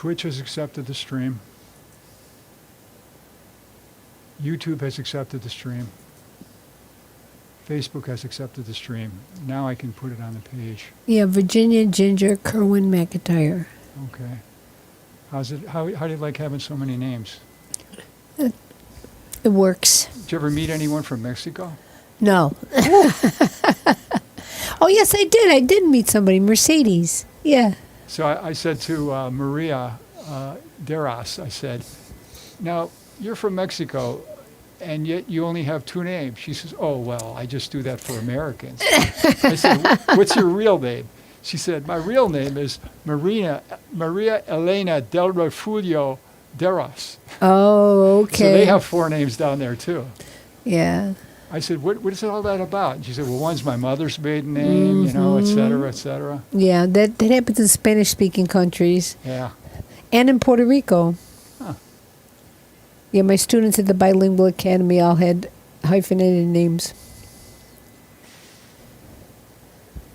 Twitch has accepted the stream. YouTube has accepted the stream. Facebook has accepted the stream. Now I can put it on the page. Yeah, Virginia, Ginger, Kerwin, McIntyre. Okay. How's it? How do you like having so many names? It works. Did you ever meet anyone from Mexico? No. Oh, yes, I did. I did meet somebody, Mercedes. Yeah. So I said to Maria Deras, I said, now, you're from Mexico, and yet you only have two names. She says, oh, well, I just do that for Americans. I said, what's your real name? She said, my real name is Maria Elena del Refugio Deras. Oh, okay. So they have four names down there, too. Yeah. I said, what is all that about? And she said, well, one's my mother's maiden name, you know, et cetera, et cetera. Yeah, that happens in Spanish-speaking countries. Yeah. And in Puerto Rico. Huh. Yeah, my students at the Bilingual Academy all had hyphenated names.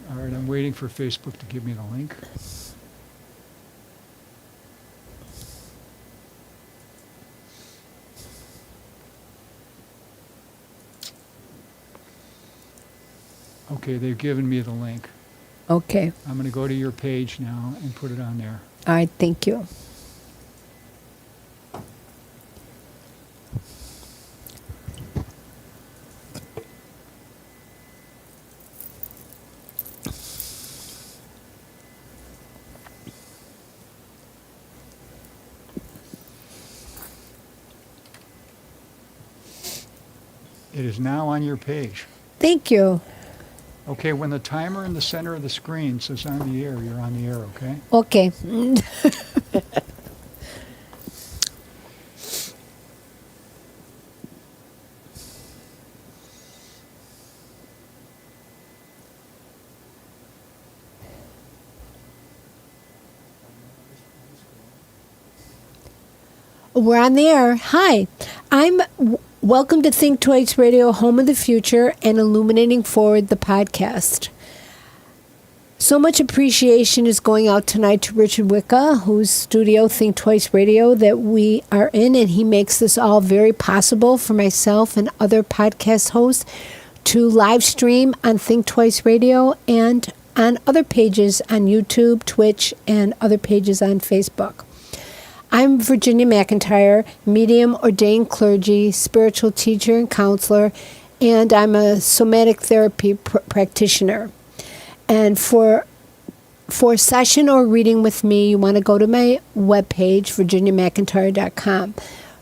All right, I'm waiting for Facebook to give me the link. Okay, they've given me the link. Okay. I'm going to go to your page now and put it on there. All right, thank you. It is now on your page. Thank you. Okay, when the timer in the center of the screen says on the air, you're on the air, okay? Okay. We're on the air. Hi. Welcome to Think Twice Radio, Home of the Future, and Illuminating Forward, the podcast. So much appreciation is going out tonight to Richard Wicca, whose studio, Think Twice Radio, that we are in, and he makes this all very possible for myself and other podcast hosts to live stream on Think Twice Radio and on other pages on YouTube, Twitch, and other pages on Facebook. I'm Virginia McIntyre, medium ordained clergy, spiritual teacher and counselor, and I'm a somatic therapy practitioner. And for session or reading with me, you want to go to my webpage, virginiamcintyre.com.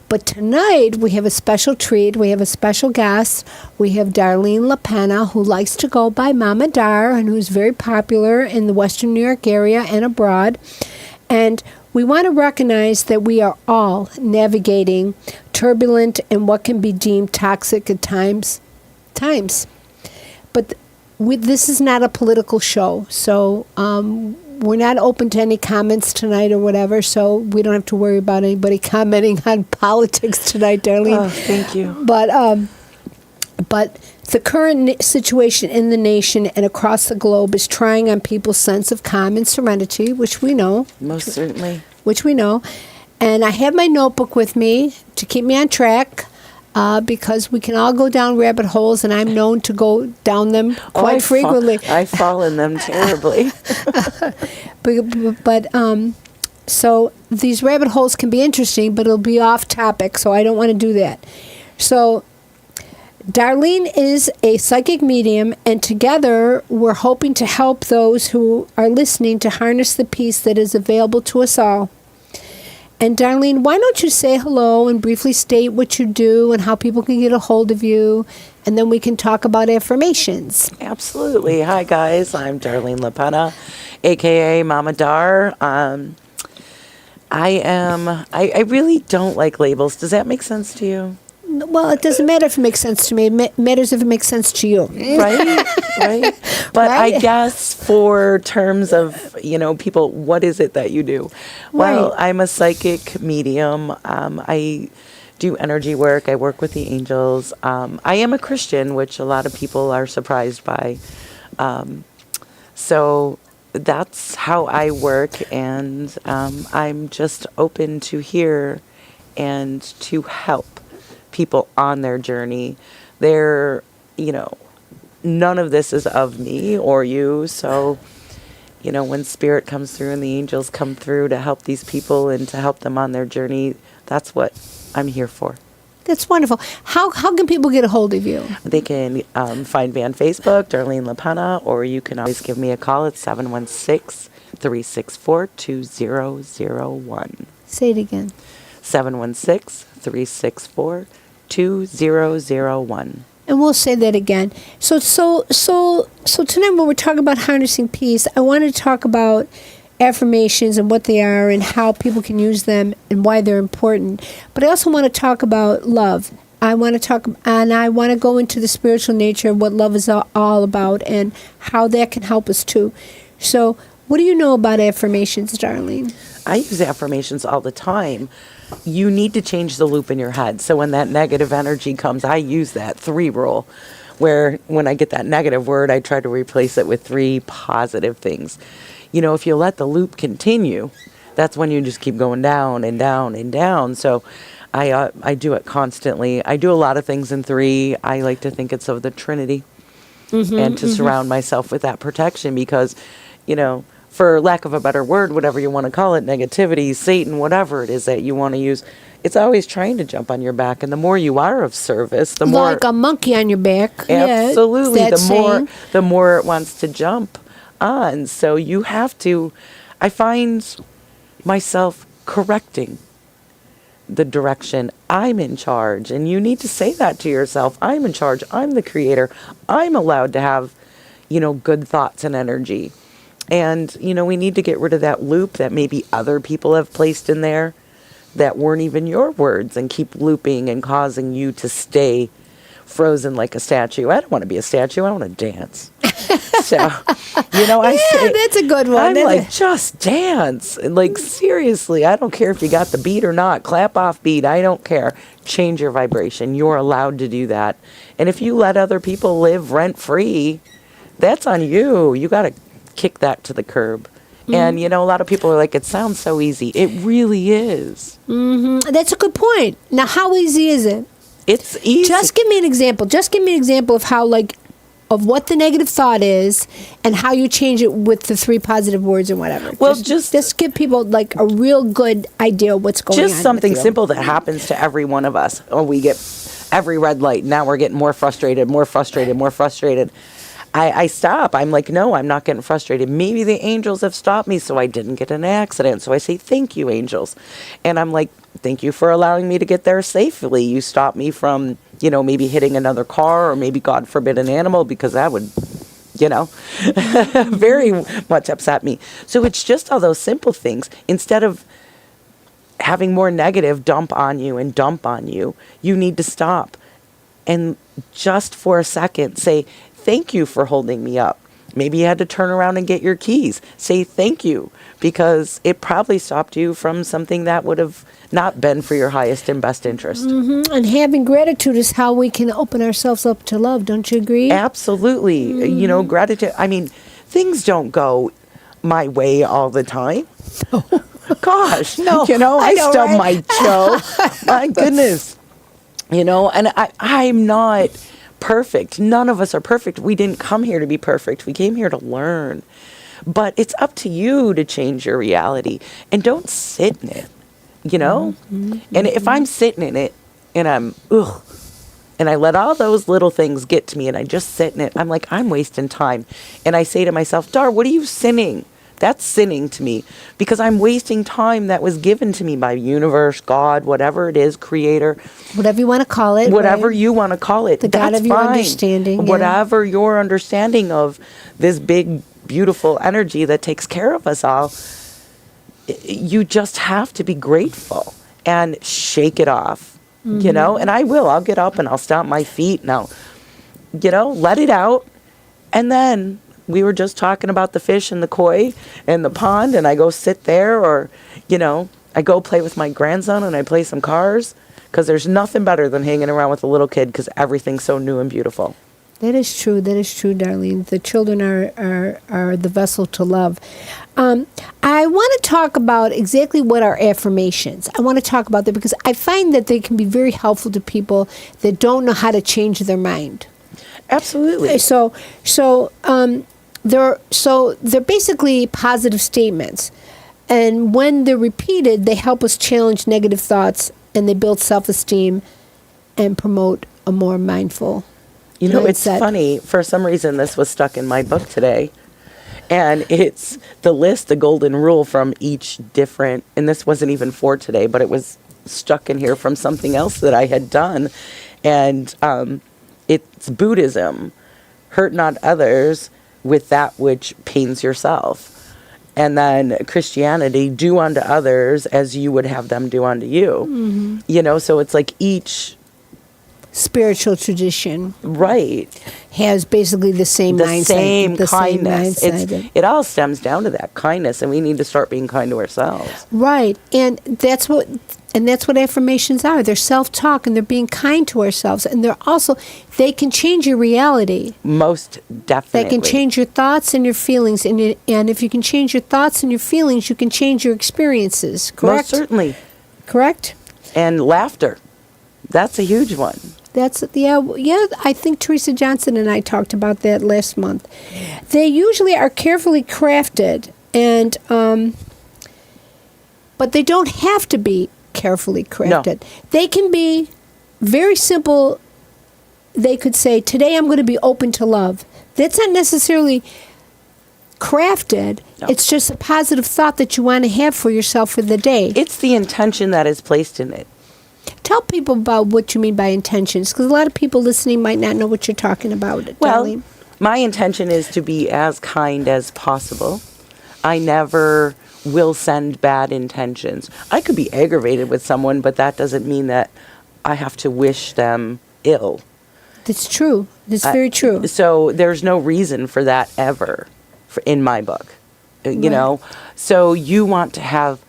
But tonight we have a special treat. We have a special guest. We have Darlene LaPenna, who likes to go by Mama Dar, and who's very popular in the Western New York area and abroad. And we want to recognize that we are all navigating turbulent and what can be deemed toxic at times. But this is not a political show, so we're not open to any comments tonight or whatever, so we don't have to worry about anybody commenting on politics tonight, Darlene. Oh, thank you. But the current situation in the nation and across the globe is trying on people's sense of calm and serenity, which we know. Most certainly. Which we know. And I have my notebook with me to keep me on track because we can all go down rabbit holes, and I'm known to go down them quite frequently. I fall in them terribly. So these rabbit holes can be interesting, but it'll be off topic, so I don't want to do that. So Darlene is a psychic medium, and together we're hoping to help those who are listening to harness the peace that is available to us all. And Darlene, why don't you say hello and briefly state what you do and how people can get a hold of you, and then we can talk about affirmations. Absolutely. Hi, guys. I'm Darlene LaPenna, a.k.a. Mama Dar. I really don't like labels. Does that make sense to you? Well, it doesn't matter if it makes sense to me. It matters if it makes sense to you. Right? But Right? I guess for terms of, people, what is it that you do? Well, Right. I'm a psychic medium. I do energy work. I work with the angels. I am a Christian, which a lot of people are surprised by. So that's how I work, and I'm just open to hear and to help people on their journey. They're, none of this is of me or you, so, when spirit comes through and the angels come through to help these people and to help them on their journey, that's what I'm here for. That's wonderful. How can people get a hold of you? They can find me on Facebook, Darlene LaPenna, or you can always give me a call at 716-364-2001. Say it again. 716-364-2001. And we'll say that again. So tonight when we're talking about harnessing peace, I want to talk about affirmations and what they are and how people can use them and why they're important. But I also want to talk about love. I want to go into the spiritual nature of what love is all about and how that can help us too. So what do you know about affirmations, Darlene? I use affirmations all the time. You need to change the loop in your head. So when that negative energy comes, I use that 3 rule, where when I get that negative word, I try to replace it with 3 positive things. If you let the loop continue, that's when you just keep going down and down and down. So I do it constantly. I do a lot of things in 3. I like to think it's of the Trinity, and to surround myself with that protection because, for lack of a better word, whatever you want to call it, negativity, Satan, whatever it is that you want to use, it's always trying to jump on your back. And the more you are of service, the more... Like a monkey on your back. Absolutely. Yeah, the more it wants to jump on. So you have to... I find myself correcting the direction. I'm in charge. And you need to say that to yourself. I'm in charge. I'm the creator. I'm allowed to have, good thoughts and energy. And, we need to get rid of that loop that maybe other people have placed in there that weren't even your words and keep looping and causing you to stay frozen like a statue. I don't want to be a statue. I want to dance. So, I say, that's a good one. I'm like, just dance. And like, seriously, I don't care if you got the beat or not. Clap off beat. I don't care. Change your vibration. You're allowed to do that. And if you let other people live rent free, that's on you. You got to kick that to the curb. And, a lot of people are like, it sounds so easy. It really is. That's a good point. Now, how easy is it? It's easy. Just give me an example. Just give me an example of how, of what the negative thought is and how you change it with the 3 positive words and whatever. Well, just give people, a real good idea of what's going on. Just something simple that happens to every one of us. Oh, we get every red light. Now we're getting more frustrated. I stop. I'm like, no, I'm not getting frustrated. Maybe the angels have stopped me so I didn't get in an accident. So I say, thank you, angels. And I'm like, thank you for allowing me to get there safely. You stopped me from, maybe hitting another car or maybe, God forbid, an animal, because that would, very much upset me. So it's just all those simple things. Instead of having more negative dump on you, you need to stop. And just for a second, say, thank you for holding me up. Maybe you had to turn around and get your keys. Say thank you, because it probably stopped you from something that would have not been for your highest and best interest. And having gratitude is how we can open ourselves up to love. Don't you agree? Absolutely. Gratitude. I mean, things don't go my way all the time. Gosh, No, I stub right? my toe. My goodness. And I'm not perfect. None of us are perfect. We didn't come here to be perfect. We came here to learn. But it's up to you to change your reality. And don't sit in it, And if I'm sitting in it and I'm, and I let all those little things get to me and I just sit in it, I'm like, I'm wasting time. And I say to myself, Dar, what are you sinning? That's sinning to me, because I'm wasting time that was given to me by universe, God, whatever it is, creator. Whatever you want to call it. Whatever right? you want to call it. The God that's of your fine. understanding. Yeah. Whatever your understanding of this big, beautiful energy that takes care of us all, you just have to be grateful and shake it off, and I will. I'll get up and I'll stomp my feet and I'll, let it out. And then we were just talking about the fish and the koi and the pond, and I go sit there, or, I go play with my grandson and I play some cars, because there's nothing better than hanging around with a little kid, because everything's so new and beautiful. That is true. That is true, Darlene. The children are the vessel to love. I want to talk about exactly what are affirmations. I want to talk about that because I find that they can be very helpful to people that don't know how to change their mind. Absolutely. They're basically positive statements, and when they're repeated, they help us challenge negative thoughts, and they build self-esteem and promote a more mindful. You know, it's mindset. funny. For some reason, this was stuck in my book today. And it's the list, the golden rule from each different, and this wasn't even for today, but it was stuck in here from something else that I had done. And it's Buddhism. Hurt not others with that which pains yourself. And then Christianity, do unto others as you would have them do unto you. Mm-hmm. You know, so it's like each Spiritual tradition right has basically the same mindset. Same the kindness. Same mindset. It all stems down to that kindness, and we need to start being kind to ourselves. Right, and that's what affirmations are. They're self-talk, and they're being kind to ourselves, and they can change your reality. Most definitely. They can change your thoughts and your feelings, and if you can change your thoughts and your feelings, you can change your experiences. Correct? Most certainly. Correct? And laughter. That's a huge one. I think Teresa Johnson and I talked about that last month. They usually are carefully crafted, and but they don't have to be carefully crafted. No. They can be very simple. They could say, "Today I'm going to be open to love." That's not necessarily crafted. No. It's just a positive thought that you want to have for yourself for the day. It's the intention that is placed in it. Tell people about what you mean by intentions, because a lot of people listening might not know what you're talking about. Well, Darlene. my intention is to be as kind as possible. I never will send bad intentions. I could be aggravated with someone, but that doesn't mean that I have to wish them ill. That's true. That's very true. So there's no reason for that ever in my book. You Right. know? So you want to have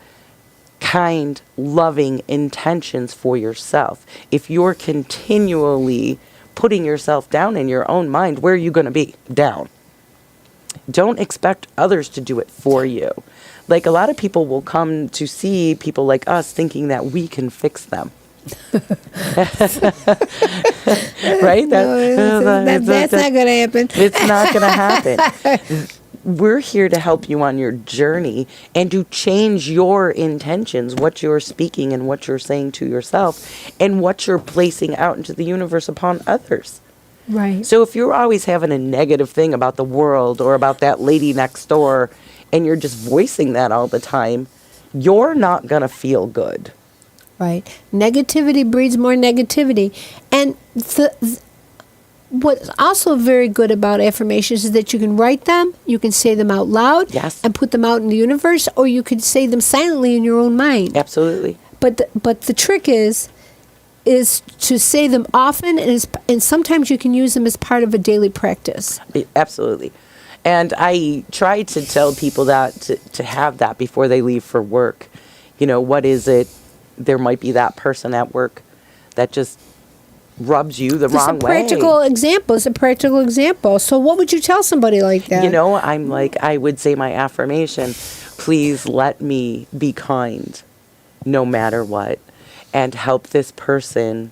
kind, loving intentions for yourself. If you're continually putting yourself down in your own mind, where are you going to be? Down. Don't expect others to do it for you. Like, a lot of people will come to see people like us thinking that we can fix them. Right? That's not going to happen. It's not going to happen. We're here to help you on your journey and to change your intentions, what you're speaking and what you're saying to yourself, and what you're placing out into the universe upon others. Right. So if you're always having a negative thing about the world or about that lady next door, and you're just voicing that all the time, you're not going to feel good. Right. Negativity breeds more negativity. And what's also very good about affirmations is that you can write them, you can say them out loud, Yes. and put them out in the universe, or you could say them silently in your own mind. Absolutely. But the trick is to say them often, and sometimes you can use them as part of a daily practice. Absolutely. And I try to tell people that to have that before they leave for work. You know, what is it? There might be that person at work that just rubs you the wrong way. It's a practical example. So what would you tell somebody like that? You know, I would say my affirmation, please let me be kind no matter what, and help this person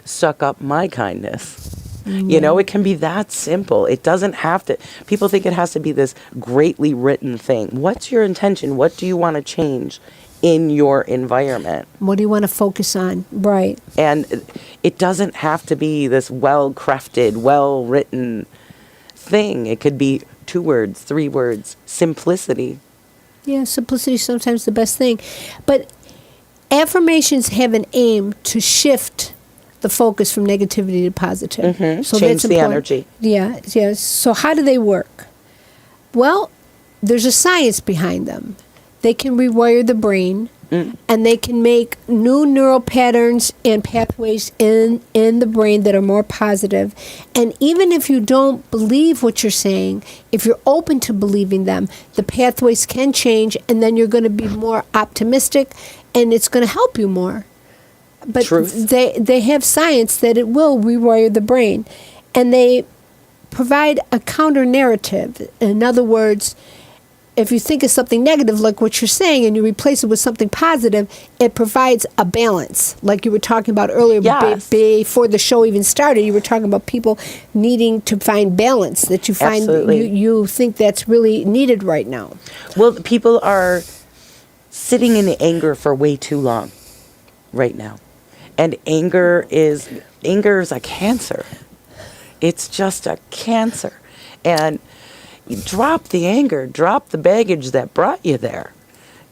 suck up my kindness. Mm-hmm. You know, it can be that simple. It doesn't have to. People think it has to be this greatly written thing. What's your intention? What do you want to change in your environment? What do you want to focus on? Right. And it doesn't have to be this well-crafted, well-written thing. It could be 2 words, 3 words. Simplicity. Yeah, simplicity is sometimes the best thing. But affirmations have an aim to shift the focus from negativity to positive. Mm-hmm. So Change that's the important. energy. Yeah, yes. So how do they work? Well, there's a science behind them. They can rewire the brain, and they can make new neural patterns and pathways in the brain that are more positive. And even if you don't believe what you're saying, if you're open to believing them, the pathways can change, and then you're going to be more optimistic, and it's going to help you more. But Truth. they have science that it will rewire the brain. And they provide a counter narrative. In other words, if you think of something negative, like what you're saying, and you replace it with something positive, it provides a balance. Like you were talking about earlier, Yes. before the show even started, you were talking about people needing to find balance, that you find Absolutely. you think that's really needed right now. Well, people are sitting in anger for way too long right now. And anger is a cancer. It's just a cancer. And you drop the anger, drop the baggage that brought you there.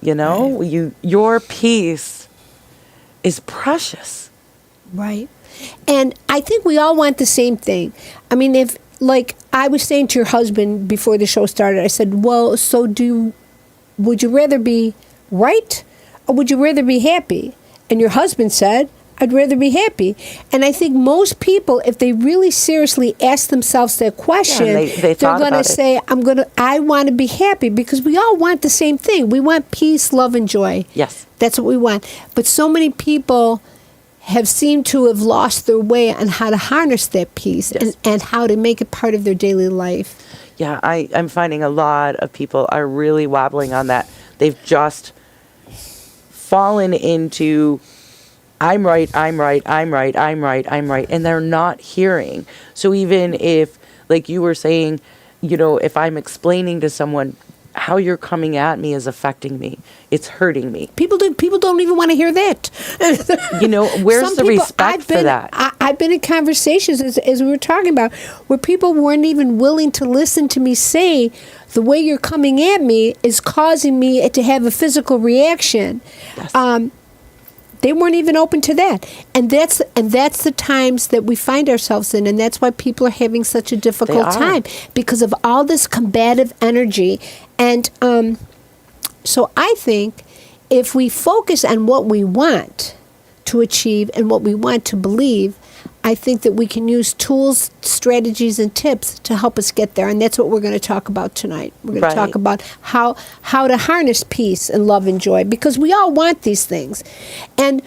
You know, your peace is precious. Right. And I think we all want the same thing. I mean, if, like I was saying to your husband before the show started, I said, well, so would you rather be right or would you rather be happy? And your husband said, I'd rather be happy. And I think most people, if they really seriously ask themselves that question, they they're going to say, I want to be happy, because we all want the same thing. We want peace, love, and joy. Yes. That's what we want. But so many people have seemed to have lost their way on how to harness that peace, Yes. and how to make it part of their daily life. Yeah, I'm finding a lot of people are really wobbling on that. They've just fallen into, I'm right, I'm right, I'm right, I'm right, I'm right, and they're not hearing. So even if, like you were saying, you know, if I'm explaining to someone how you're coming at me is affecting me, it's hurting me. People don't even want to hear that. You know, where's Some the people- respect for that? I've been in conversations, as we were talking about, where people weren't even willing to listen to me say, the way you're coming at me is causing me to have a physical reaction. Yes. They weren't even open to that. And that's the times that we find ourselves in, and that's why people are having such a difficult are. time, because of all this combative energy. And so I think if we focus on what we want to achieve and what we want to believe, I think that we can use tools, strategies, and tips to help us get there. And that's what we're going to talk about tonight. We're going Right. to talk about how to harness peace and love and joy, because we all want these things. And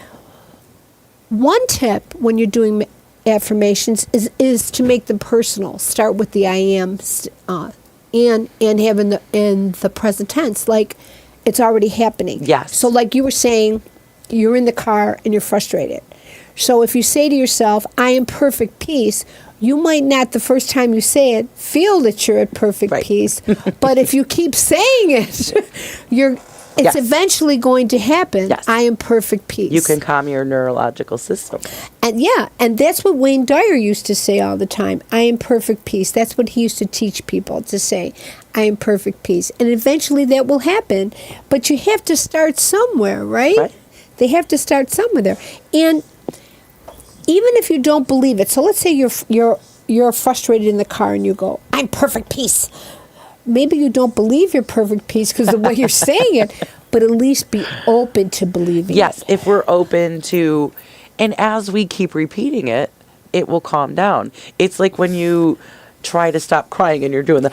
one tip when you're doing affirmations is to make them personal. Start with the I am, and have in the present tense, like it's already happening. Yes. So like you were saying, you're in the car and you're frustrated. So if you say to yourself, I am perfect peace, you might not, the first time you say it, feel that you're at perfect Right. peace. But if you keep saying it, it's Yes. eventually going to happen. Yes. I am perfect peace. You can calm your neurological system. And that's what Wayne Dyer used to say all the time. I am perfect peace. That's what he used to teach people, to say, I am perfect peace. And eventually that will happen. But you have to start somewhere, right? Right. They have to start somewhere there. And even if you don't believe it, so let's say you're frustrated in the car and you go, I'm perfect peace. Maybe you don't believe you're perfect peace because of the way you're saying it, but at least be open to believing Yes, it. if we're open to, and as we keep repeating it, it will calm down. It's like when you try to stop crying and you're doing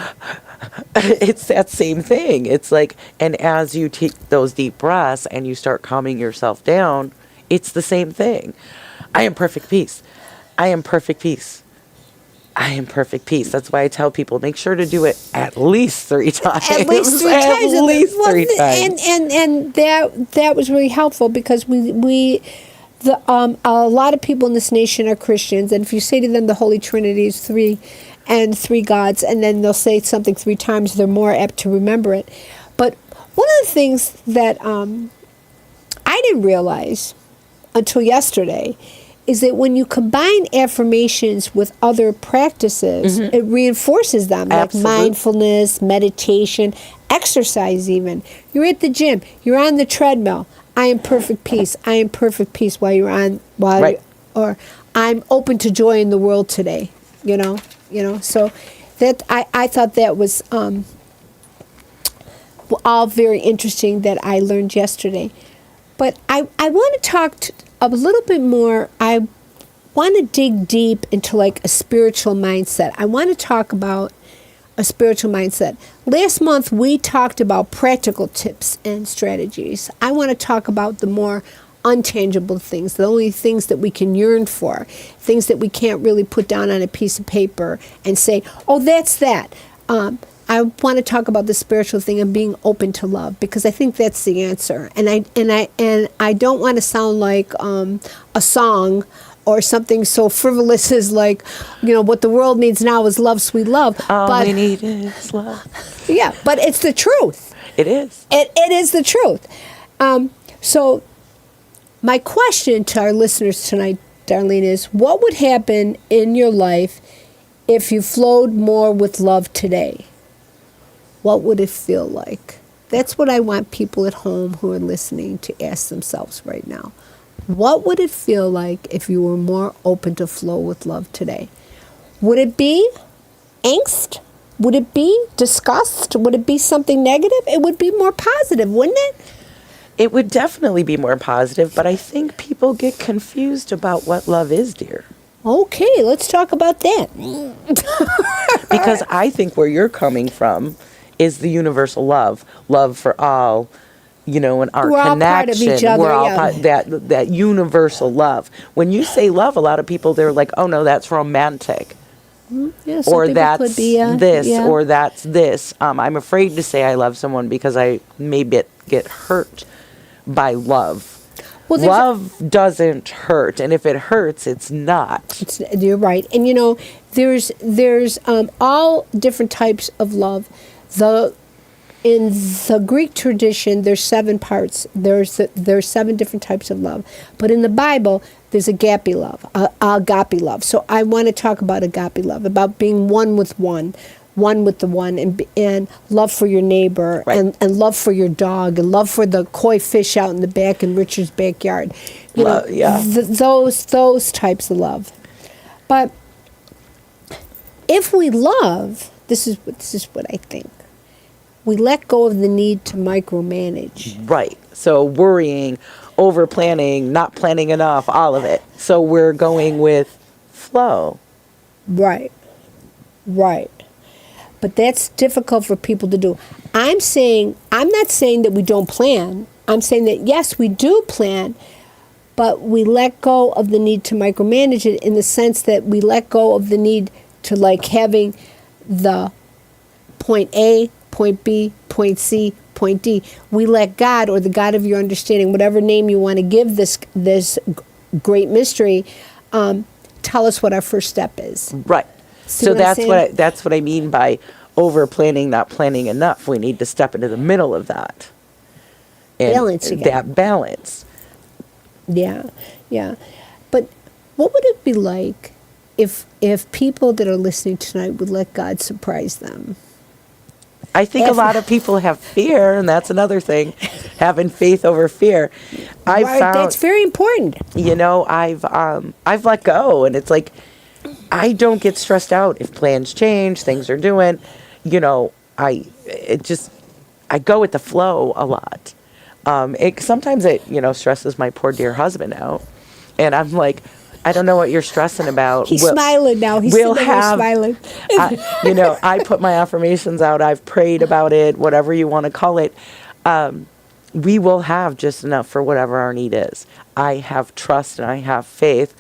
it's that same thing. It's like, and as you take those deep breaths and you start calming yourself down, it's the same thing. I am perfect peace. I am perfect peace. I am perfect peace. That's why I tell people, make sure to do it at least 3 times. At least 3 times. At least 3 times. And that was really helpful, because a lot of people in this nation are Christians, and if you say to them the Holy Trinity is 3 and 3 gods, and then they'll say something 3 times, they're more apt to remember it. But one of the things that I didn't realize until yesterday is that when you combine affirmations with other practices, it reinforces them, Absolutely. like mindfulness, meditation, exercise even. You're at the gym, you're on the treadmill. I am perfect peace. I am perfect peace Right. or I'm open to joy in the world today. You know. So that I thought that was all very interesting that I learned yesterday. But I want to talk a little bit more. I want to dig deep into like a spiritual mindset. I want to talk about a spiritual mindset. Last month we talked about practical tips and strategies. I want to talk about the more untangible things, the only things that we can yearn for, things that we can't really put down on a piece of paper and say, oh, that's that. I want to talk about the spiritual thing and being open to love, because I think that's the answer. And I don't want to sound like a song or something so frivolous as like, what the world needs now is love, sweet love. All we need is love. Yeah, but it's the truth. It is. It is the truth. So my question to our listeners tonight, Darlene, is what would happen in your life if you flowed more with love today? What would it feel like? That's what I want people at home who are listening to ask themselves right now. What would it feel like if you were more open to flow with love today? Would it be angst? Would it be disgust? Would it be something negative? It would be more positive, wouldn't it? It would definitely be more positive, but I think people get confused about what love is, dear. Okay, let's talk about that. Because I think where you're coming from is the universal love for all, and our We're all connection. part of each other, We're all yeah. that universal love. When you say love, a lot of people, they're like, oh no, that's romantic. Yeah, some Or people that's could be, this, yeah. or that's this. I'm afraid to say I love someone because I may get hurt by love. Well, Love doesn't hurt, and if it hurts, it's not. You're right, and there's all different types of love. In the Greek tradition, there's 7 parts. There's 7 different types of love, but in the Bible, there's agape love. So I want to talk about agape love, about being one with the one, and love for your neighbor, right. and love for your dog, and love for the koi fish out in the back in Richard's backyard. Yeah. Those types of love. But if we love, this is what I think. We let go of the need to micromanage. Right. So worrying, over planning, not planning enough, all of it. So we're going with flow. Right. But that's difficult for people to do. I'm not saying that we don't plan. I'm saying that yes, we do plan, but we let go of the need to micromanage it, in the sense that we let go of the need to like having the point A, point B, point C, point D. We let God, or the God of your understanding, whatever name you want to give this great mystery, tell us what our first step is. Right. See So what I'm that's what I mean by over planning, not planning enough. We need to step into the middle of that. And Balance again. that balance. Yeah. But what would it be like if people that are listening tonight would let God surprise them? I think a lot of people have fear, and that's another thing, having faith over fear. I've found that's very important. I've let go, and it's like I don't get stressed out if plans change, things are doing. I go with the flow a lot. Sometimes it stresses my poor dear husband out, and I'm like, I don't know what you're stressing about. He's smiling now. He's sitting there smiling. I put my affirmations out. I've prayed about it, whatever you want to call it. We will have just enough for whatever our need is. I have trust and I have faith,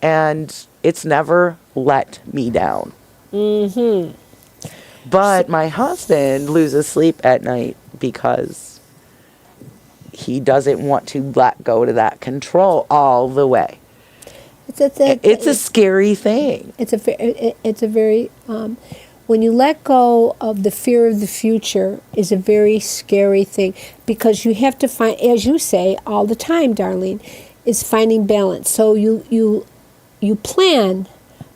and it's never let me down. Mm-hmm. But my husband loses sleep at night because he doesn't want to let go to that control all the way. It's a scary thing. It's a very when you let go of the fear of the future is a very scary thing, because you have to find, as you say all the time, Darlene, is finding balance. So you plan,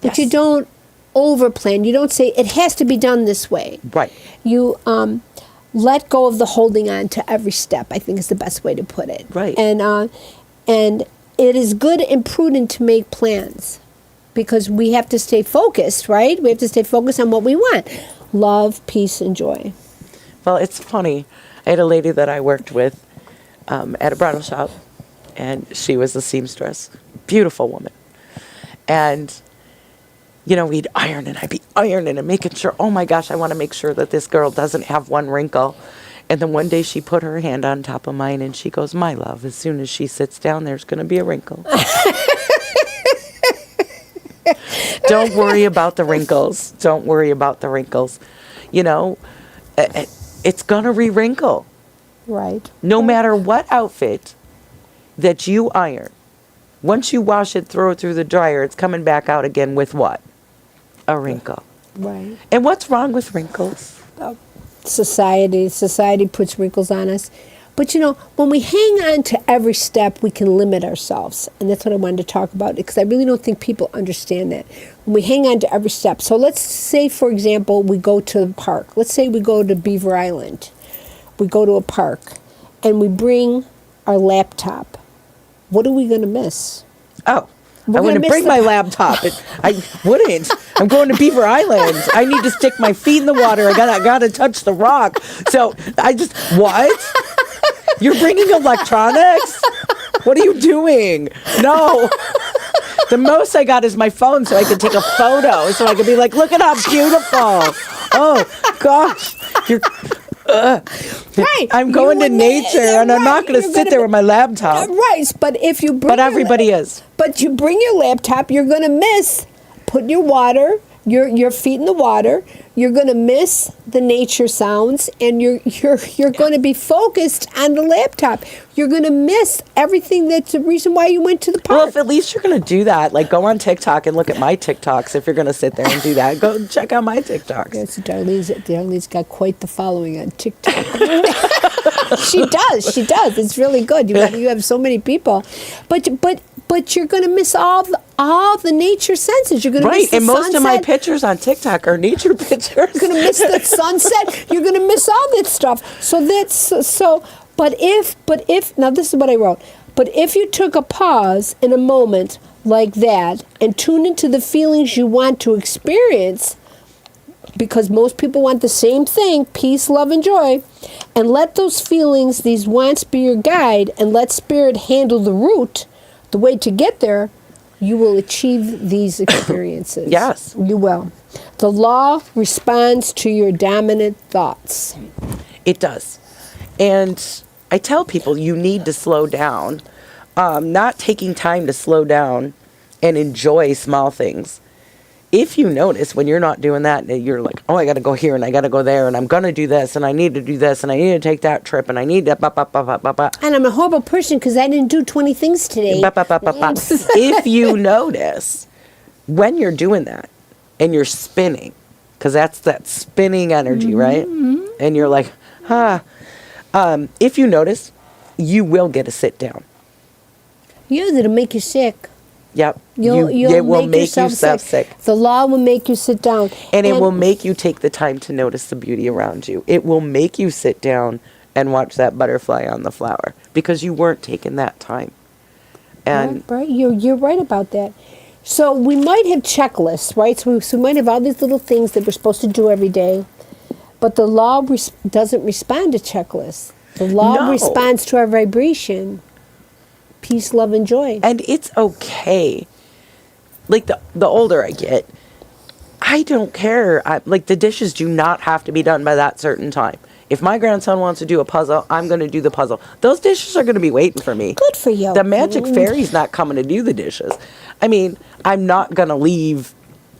but Yes. you don't over plan. You don't say it has to be done this way. Right. You let go of the holding on to every step, I think is the best way to put it. Right. And it is good and prudent to make plans, because we have to stay focused, right? We have to stay focused on what we want. Love, peace, and joy. Well, it's funny. I had a lady that I worked with at a bridal shop, and she was a seamstress. Beautiful woman. And, we'd iron, and I'd be ironing and making sure, oh my gosh, I want to make sure that this girl doesn't have one wrinkle. And then one day she put her hand on top of mine and she goes, my love, as soon as she sits down, there's going to be a wrinkle. Don't worry about the wrinkles. Don't worry about the wrinkles. You know, it's going to re-wrinkle. Right. No matter what outfit that you iron, once you wash it, throw it through the dryer, it's coming back out again with what? A wrinkle. Right. And what's wrong with wrinkles? Society puts wrinkles on us. But, when we hang on to every step, we can limit ourselves. And that's what I wanted to talk about, because I really don't think people understand that. When we hang on to every step. So let's say, for example, we go to the park. Let's say we go to Beaver Island. We go to a park, and we bring our laptop. What are we going to miss? Oh, We're I gonna wouldn't miss bring the- my laptop. I wouldn't. I'm going to Beaver Island. I need to stick my feet in the water. I gotta touch the rock. So what? You're bringing electronics? What are you doing? No. The most I got is my phone so I can take a photo, so I can be like, look at how beautiful. Oh, gosh. Right. I'm going to nature, and I'm not going to sit there with my laptop. Right, but if you bring But everybody is. But you bring your laptop, you're going to miss putting your feet in the water. You're going to miss the nature sounds, and you're going to be focused on the laptop. You're going to miss everything. That's the reason why you went to the park. Well, if at least you're going to do that, like go on TikTok and look at my TikToks. If you're going to sit there and do that, go check out my TikToks. Yes, Darlene's got quite the following on TikTok. She does. It's really good. You have so many people, but you're going to miss all the nature senses. You're going to miss the And most sunset. of my pictures on TikTok are nature pictures. You're going to miss the sunset. You're going to miss all that stuff. So that's so. But if now this is what I wrote. But if you took a pause in a moment like that and tune into the feelings you want to experience, because most people want the same thing, peace, love, and joy, and let those feelings, these wants, be your guide, and let spirit handle the route, the way to get there, you will achieve these experiences. Yes. You will. The law responds to your dominant thoughts. It does. And I tell people you need to slow down. Not taking time to slow down and enjoy small things. If you notice when you're not doing that, you're like, oh, I got to go here and I got to go there and I'm going to do this and I need to do this and I need to take that trip and I need to And I'm a horrible person because I didn't do 20 things today. If you notice when you're doing that and you're spinning, because that's that spinning energy, right? And you're like, if you notice, you will get a sit down. Yeah, that'll make you sick. Yep. You'll it will make yourself yourself sick. The law will make you sit down. And it will make you take the time to notice the beauty around you. It will make you sit down and watch that butterfly on the flower because you weren't taking that time. And right. You're right about that. So we might have checklists, right? So we might have all these little things that we're supposed to do every day, but the law doesn't respond to checklists. The law No. responds to our vibration. Peace, love, and joy. And it's okay. Like the older I get, I don't care. Like the dishes do not have to be done by that certain time. If my grandson wants to do a puzzle, I'm going to do the puzzle. Those dishes are going to be waiting for me. Good for you. The magic fairy's not coming to do the dishes. I mean, I'm not going to leave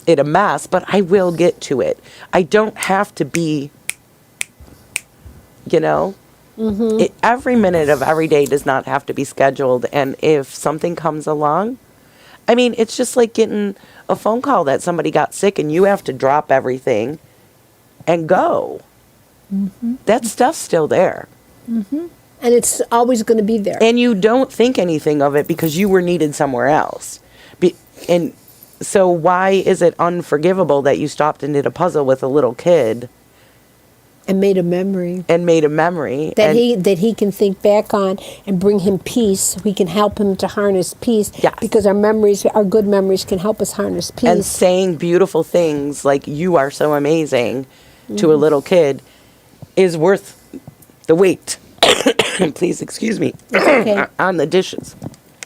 it a mess, but I will get to it. I don't have to be, every minute of every day does not have to be scheduled. And if something comes along, I mean, it's just like getting a phone call that somebody got sick and you have to drop everything and go. That stuff's still there. And it's always going to be there. And you don't think anything of it because you were needed somewhere else. And so why is it unforgivable that you stopped and did a puzzle with a little kid And made a memory. that That he can think back on and bring him peace. We can help him to harness peace. Yes. Because our good memories can help us harness peace. and saying beautiful things like you are so amazing to a little kid is worth the wait. Please excuse me. okay. On the dishes.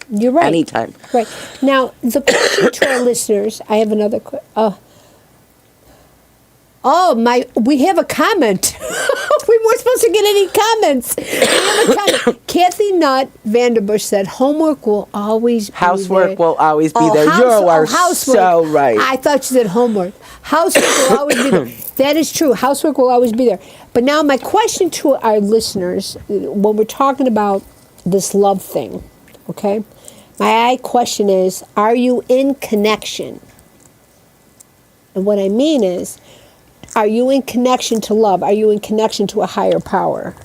You're right. Anytime. Right. Now, the question to our listeners, I have another question. We have a comment. We we're supposed to get any comments. We have a comment. Kathy Nutt Vanderbush said, homework will always be Housework there. will always be there. You are housework. so right. I thought you said homework. Housework will always be there. That is true. Housework will always be there. But now my question to our listeners, when we're talking about this love thing, okay? My question is, are you in connection? And what I mean is, are you in connection to love? Are you in connection to a higher power?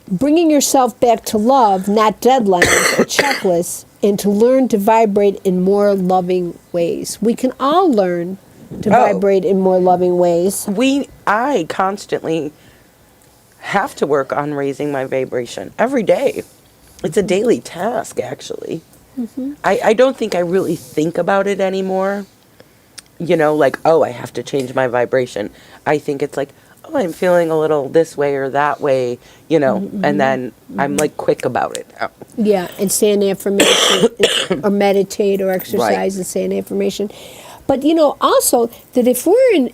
Bringing yourself back to love, not deadlines or checklists, and to learn to vibrate in more loving ways. We can all learn to vibrate in more loving ways. I constantly have to work on raising my vibration every day. It's a daily task, actually. Mm-hmm. I don't think I really think about it anymore. You know, like, oh, I have to change my vibration. I think it's like, oh, I'm feeling a little this way or that way, you know, and then I'm like quick about it now. Yeah, and say an affirmation or meditate or exercise and say an affirmation. But, you know, also that if we're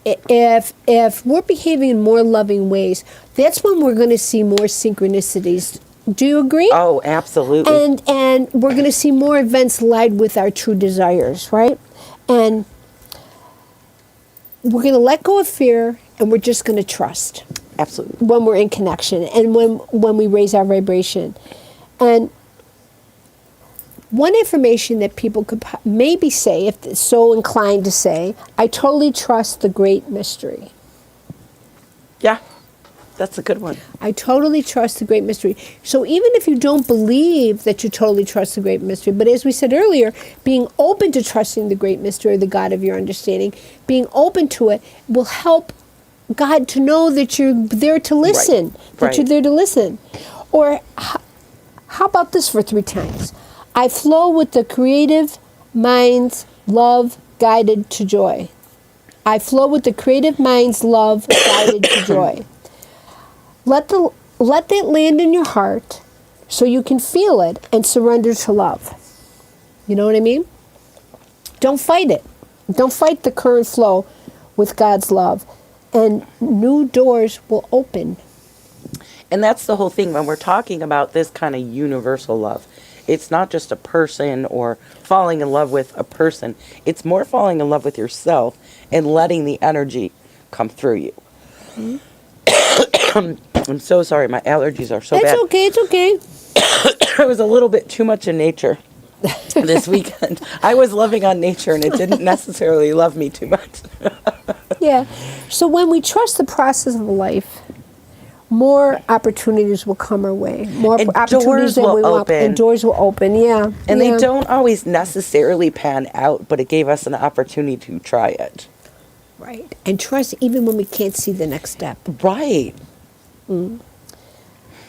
if we're behaving in more loving ways, that's when we're going to see more synchronicities. Do you agree? Oh, absolutely. And we're going to see more events lied with our true desires, right? And we're going to let go of fear, and we're just going to trust. Absolutely. When we're in connection and when we raise our vibration. And one affirmation that people could maybe say, if they're so inclined to say, I totally trust the great mystery. Yeah, that's a good one. I totally trust the great mystery. So even if you don't believe that you totally trust the great mystery, but as we said earlier, being open to trusting the great mystery, the God of your understanding, being open to it will help God to know that you're there to listen, you're there to listen. Or how about this for 3 times? I flow with the creative mind's love guided to joy. I flow with the creative mind's love guided to joy. Let that land in your heart so you can feel it and surrender to love. You know what I mean? Don't fight it. Don't fight the current flow with God's love. And new doors will open. And that's the whole thing when we're talking about this kind of universal love. It's not just a person or falling in love with a person. It's more falling in love with yourself and letting the energy come through you. Mm-hmm. I'm so sorry. My allergies are so bad. It's okay. I was a little bit too much in nature this weekend. I was loving on nature and it didn't necessarily love me too much. Yeah. So when we trust the process of life, more opportunities will come our way. More and opportunities doors will we want, open. and doors will open. Yeah. And they don't always necessarily pan out, but it gave us an opportunity to try it. Right. And trust even when we can't see the next step. Right. Mm.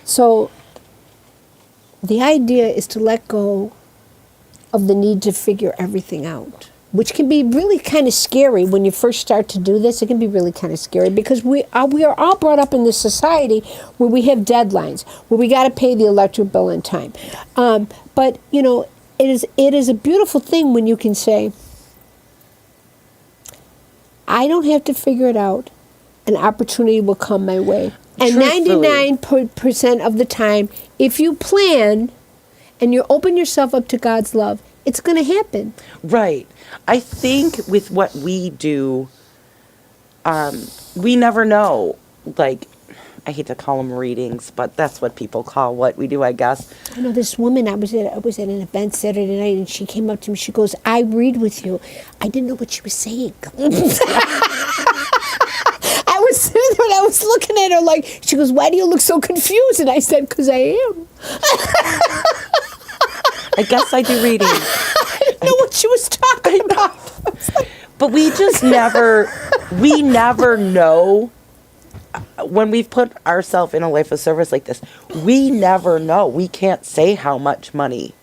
So the idea is to let go of the need to figure everything out, which can be really kind of scary when you first start to do this. It can be really kind of scary because we are all brought up in this society where we have deadlines, where we got to pay the electric bill in time. But, you know, it is a beautiful thing when you can say, I don't have to figure it out. An opportunity will come my way. And 99% of the time, if you plan and you open yourself up to God's love, it's going to happen. Right. I think with what we do, we never know. Like, I hate to call them readings, but that's what people call what we do, I guess. I know this woman, I was at an event Saturday night, and she came up to me, she goes, I read with you. I didn't know what she was saying. I was sitting there and I was looking at her like, she goes, why do you look so confused? And I said, because I am. I guess I do reading. I didn't know what she was talking about. But we just never know. When we've put ourselves in a life of service like this, we never know. We can't say how much money.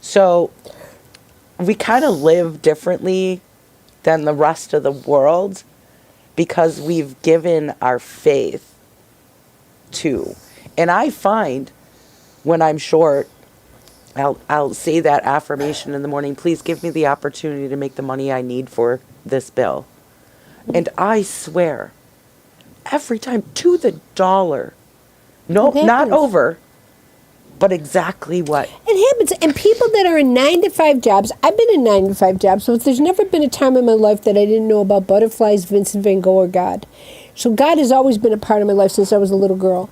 So we kind of live differently than the rest of the world because we've given our faith to. And I find when I'm short, I'll say that affirmation in the morning, please give me the opportunity to make the money I need for this bill. And I swear, every time to the dollar. No, It not happens. over, but exactly what. It happens. And people that are in 9-to-5 jobs, I've been in 9-to-5 jobs, so there's never been a time in my life that I didn't know about butterflies, Vincent van Gogh, or God. So God has always been a part of my life since I was a little girl.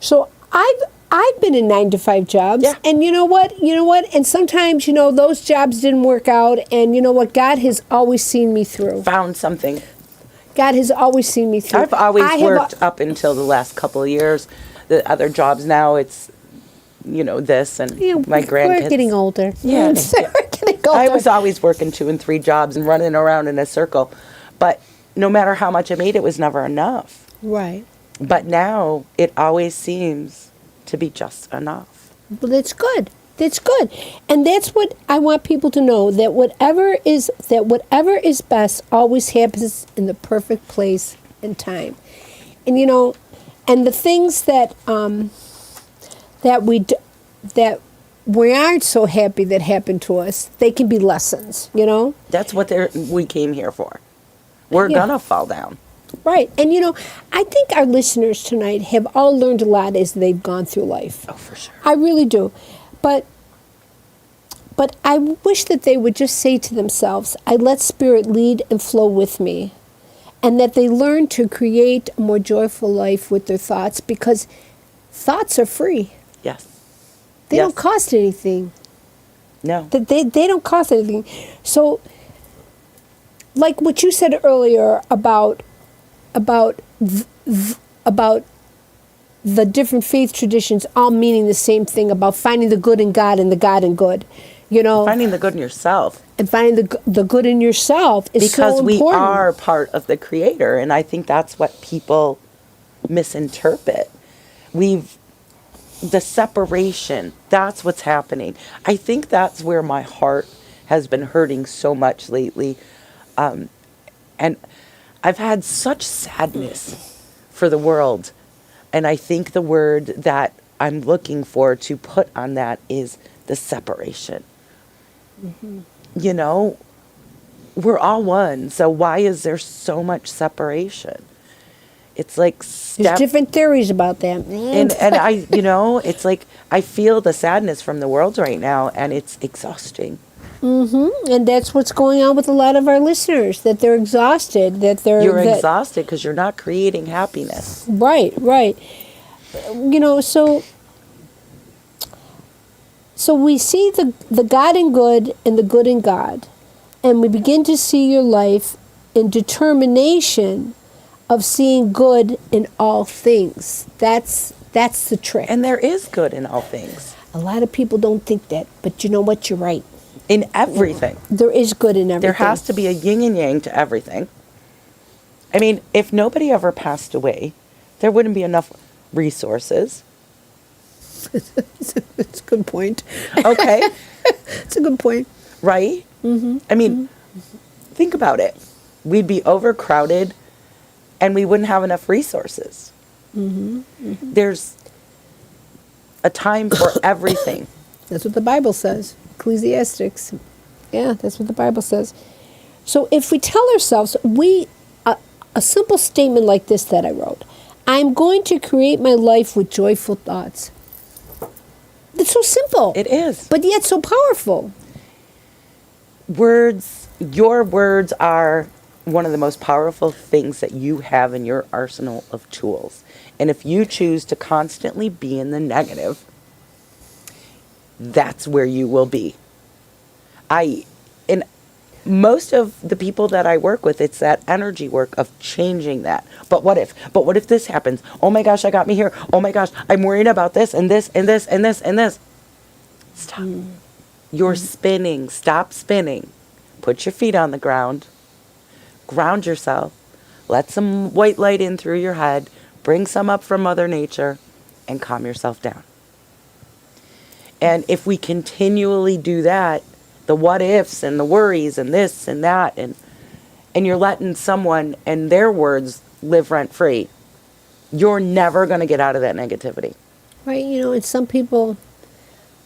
So I've been in 9-to-5 jobs, Yeah. and you know what? And sometimes, those jobs didn't work out, and you know what? God has always seen me through. Found something. God has always seen me through. I've always I have worked up until the last couple of years. The other jobs now, it's, this and my grandkids. We're getting older. Yeah. We're getting older. I was always working 2 and 3 jobs and running around in a circle. But no matter how much I made, it was never enough. Right. But now it always seems to be just enough. Well, that's good. That's good. And that's what I want people to know, that whatever is best always happens in the perfect place and time. And and the things that that we aren't so happy that happen to us, they can be lessons, That's what we came here for. We're Yeah. gonna fall down. Right. And I think our listeners tonight have all learned a lot as they've gone through life. Oh, for sure. I really do. But I wish that they would just say to themselves, I let spirit lead and flow with me. And that they learn to create a more joyful life with their thoughts, because thoughts are free. Yes. They Yes. don't cost anything. No. They don't cost anything. So, like what you said earlier about the different faith traditions all meaning the same thing, about finding the good in God and the God in good, Finding the good in yourself. and finding the good in yourself is Because so we important. are part of the Creator. And I think that's what people misinterpret. The separation, that's what's happening. I think that's where my heart has been hurting so much lately. And I've had such sadness for the world. And I think the word that I'm looking for to put on that is the separation. Mm-hmm. We're all one. So why is there so much separation? It's like There's different theories about that. and I, it's like I feel the sadness from the world right now, and it's exhausting. And that's what's going on with a lot of our listeners, that they're exhausted, You're exhausted because you're not creating happiness. Right. So we see the God in good and the good in God, and we begin to see your life in determination of seeing good in all things. That's the trick. And there is good in all things. A lot of people don't think that, but you know what? You're right. In everything. There is good in everything. There has to be a yin and yang to everything. I mean, if nobody ever passed away, there wouldn't be enough resources. It's a good point. Okay? It's a good point. Right? Mm-hmm. I mean, think about it. We'd be overcrowded and we wouldn't have enough resources. Mm-hmm. Mm-hmm. There's a time for everything. That's what the Bible says. Ecclesiastics. Yeah, that's what the Bible says. So if we tell ourselves, a simple statement like this that I wrote, I'm going to create my life with joyful thoughts. It's so simple. It is. But yet so powerful. Your words are one of the most powerful things that you have in your arsenal of tools. And if you choose to constantly be in the negative, that's where you will be. And most of the people that I work with, it's that energy work of changing that. But what if this happens? Oh my gosh, I got me here. Oh my gosh, I'm worried about this and this and this and this and this. Stop. You're spinning. Stop spinning. Put your feet on the ground. Ground yourself. Let some white light in through your head. Bring some up from Mother Nature and calm yourself down. And if we continually do that, the what ifs and the worries and this and that, and you're letting someone and their words live rent free, you're never going to get out of that negativity. Right, and some people,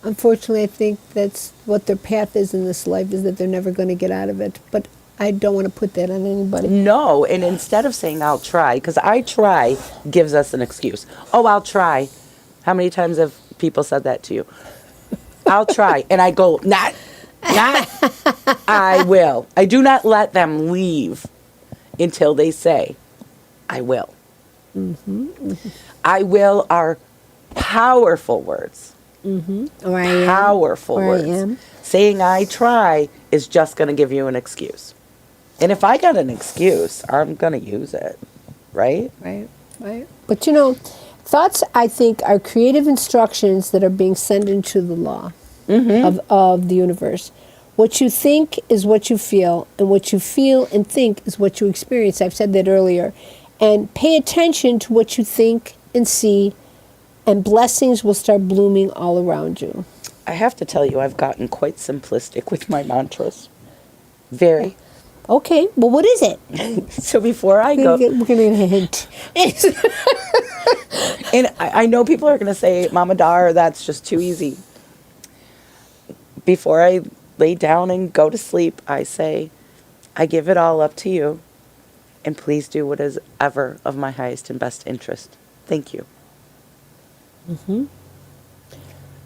unfortunately, I think that's what their path is in this life, is that they're never going to get out of it. But I don't want to put that on anybody. No, and instead of saying I'll try, because I try gives us an excuse. Oh, I'll try. How many times have people said that to you? I'll try. And I go, not, I will. I do not let them leave until they say, I will. I will are powerful words. Or I am. Powerful Or words. I am. Saying I try is just going to give you an excuse. And if I got an excuse, I'm going to use it. Right? Right. But you know, thoughts, I think, are creative instructions that are being sent into the law of the universe. What you think is what you feel, and what you feel and think is what you experience. I've said that earlier. And pay attention to what you think and see, and blessings will start blooming all around you. I have to tell you, I've gotten quite simplistic with my mantras. Very. Okay, well, what is it? So before I go, We're going to get a hint. and I know people are going to say, Mama Dar, that's just too easy. Before I lay down and go to sleep, I say, I give it all up to you, and please do what is ever of my highest and best interest. Thank you.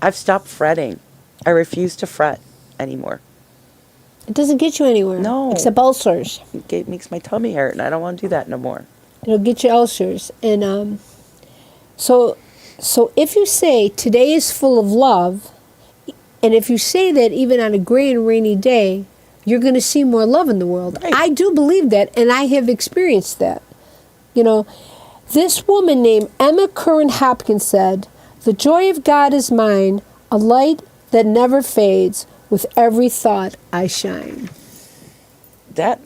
I've stopped fretting. I refuse to fret anymore. It doesn't get you anywhere. No. Except ulcers. It makes my tummy hurt, and I don't want to do that no more. It'll get you ulcers. And so if you say today is full of love, and if you say that even on a gray and rainy day, you're going to see more love in the world. Right. I do believe that, and I have experienced that. You know, this woman named Emma Curran Hopkins said, "The joy of God is mine, a light that never fades. With every thought I shine." That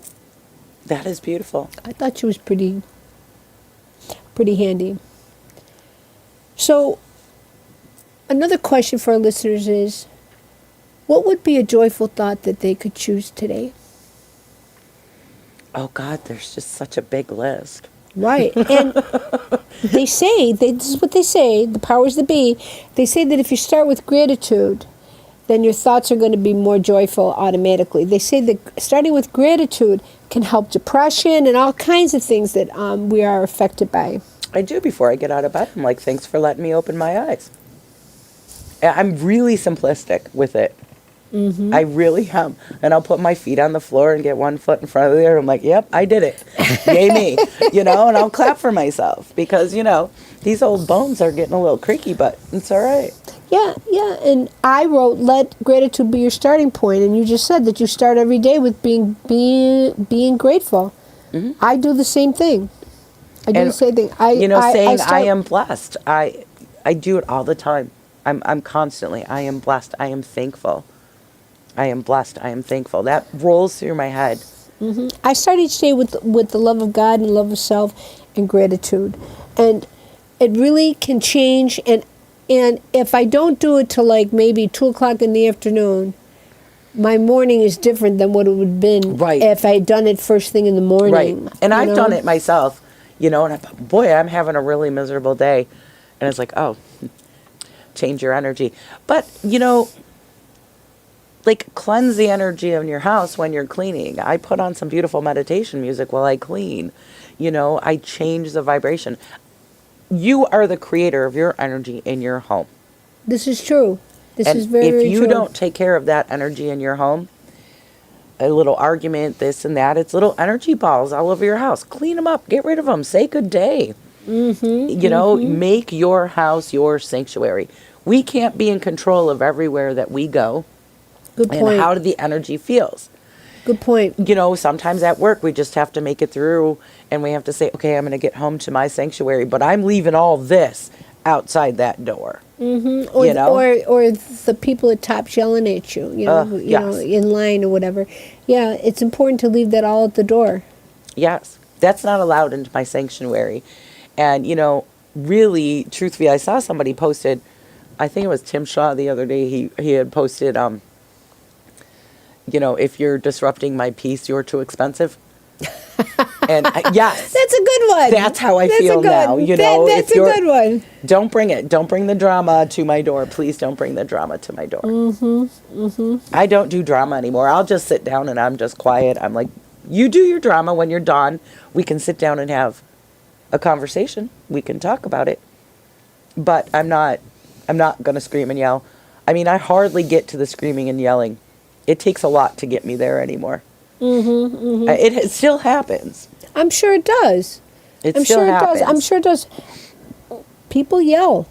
is beautiful. I thought she was pretty handy. So, another question for our listeners is, what would be a joyful thought that they could choose today? Oh, God, there's just such a big list. Right. And they say, this is what they say, the powers that be, they say that if you start with gratitude, then your thoughts are going to be more joyful automatically. They say that starting with gratitude can help depression and all kinds of things that we are affected by. I do before I get out of bed. I'm like, thanks for letting me open my eyes. I'm really simplistic with it. I really am. And I'll put my feet on the floor and get one foot in front of the other. I'm like, yep, I did it. Yay me. And I'll clap for myself because, these old bones are getting a little creaky, but it's all right. Yeah. And I wrote, let gratitude be your starting point. And you just said that you start every day with being grateful. I do the same thing. I do the same thing. Saying I am blessed. I do it all the time. I'm constantly, I am blessed. I am thankful. I am blessed. I am thankful. That rolls through my head. I start each day with the love of God and love of self and gratitude. And it really can change. And if I don't do it till like maybe 2 o'clock in the afternoon, my morning is different than what it would have been if I had done it first thing in the morning. Right. And I've done it myself, and I thought, boy, I'm having a really miserable day. And it's like, oh, change your energy. But, cleanse the energy of your house when you're cleaning. I put on some beautiful meditation music while I clean. I change the vibration. You are the creator of your energy in your home. This is true. This is very, if very you true. don't take care of that energy in your home, a little argument, this and that, it's little energy balls all over your house. Clean them up. Get rid of them. Say good day. Make your house your sanctuary. We can't be in control of everywhere that we go. Good point. And how the energy feels. Good point. Sometimes at work we just have to make it through and we have to say, okay, I'm going to get home to my sanctuary, but I'm leaving all this outside that door. Or the people at top yelling at you, in line or whatever. Yeah, it's important to leave that all at the door. Yes, that's not allowed into my sanctuary. And, really, truthfully, I saw somebody posted, I think it was Tim Shaw the other day, he had posted, if you're disrupting my peace, you're too expensive. And yes, that's a good one. That's how I feel now. That's a good one. Don't bring it. Don't bring the drama to my door. Please don't bring the drama to my door. I don't do drama anymore. I'll just sit down and I'm just quiet. I'm like, You do your drama. When you're done, we can sit down and have a conversation. We can talk about it. But I'm not going to scream and yell. I mean, I hardly get to the screaming and yelling. It takes a lot to get me there anymore. It still happens. I'm sure it does. It I'm still sure happens. it does. I'm sure it does. People yell.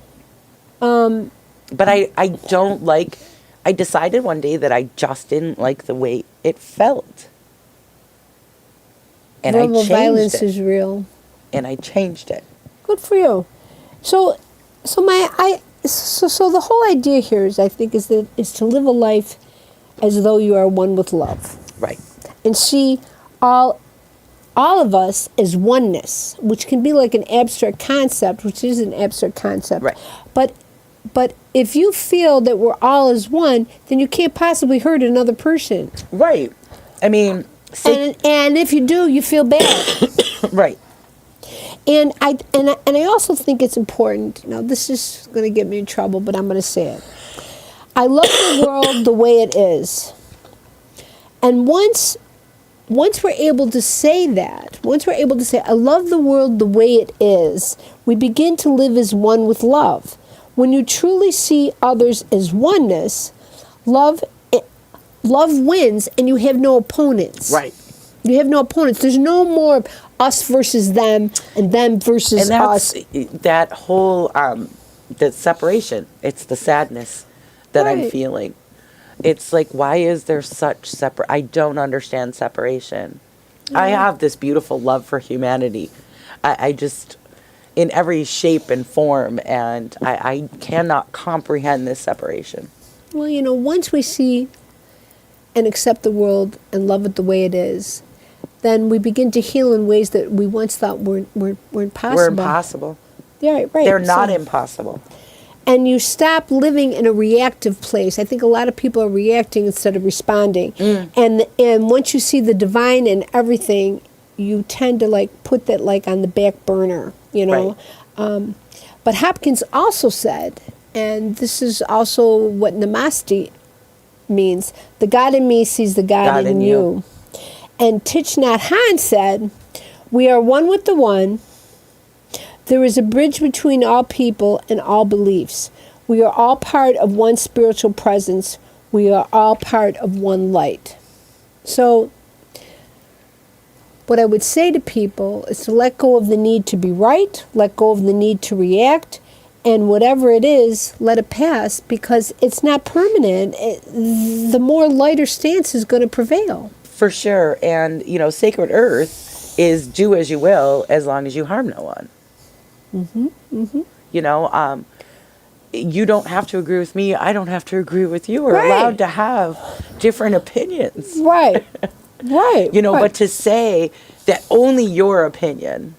But I don't like, I decided one day that I just didn't like the way it felt. And I Verbal changed violence it. is real. And I changed it. Good for you. So the whole idea here is, I think, is to live a life as though you are one with love, Right. and see all of us as oneness, which can be like an abstract concept, which is an abstract concept. Right. But if you feel that we're all as one, then you can't possibly hurt another person. Right. I mean, And if you do, you feel bad. right. And I also think it's important. Now, this is going to get me in trouble, but I'm going to say it. I love the world the way it is. And once we're able to say that, I love the world the way it is, we begin to live as one with love. When you truly see others as oneness, love wins, and you have no opponents. Right. You have no opponents. There's no more us versus them and them versus And that's us. that whole, the separation. It's the sadness that I'm Right. feeling. It's like, why is there such I don't understand separation. I have this beautiful love for humanity. I just, in every shape and form, and I cannot comprehend this separation. Well, once we see and accept the world and love it the way it is, then we begin to heal in ways that we once thought weren't possible. We're impossible. Yeah, right. They're not So- impossible. And you stop living in a reactive place. I think a lot of people are reacting instead of responding. And once you see the divine in everything, you tend to put that on the back burner, Right. But Hopkins also said, and this is also what Namaste means, the God in me sees the God in you. And Thich Nhat Hanh said, we are one with the one. There is a bridge between all people and all beliefs. We are all part of one spiritual presence. We are all part of one light. So, what I would say to people is to let go of the need to be right, let go of the need to react, and whatever it is, let it pass, because it's not permanent. The more lighter stance is going to prevail. For sure. And, Sacred Earth is do as you will as long as you harm no one. You don't have to agree with me. I don't have to agree with you. We're Right. allowed to have different opinions. Right. Right. But right. to say that only your opinion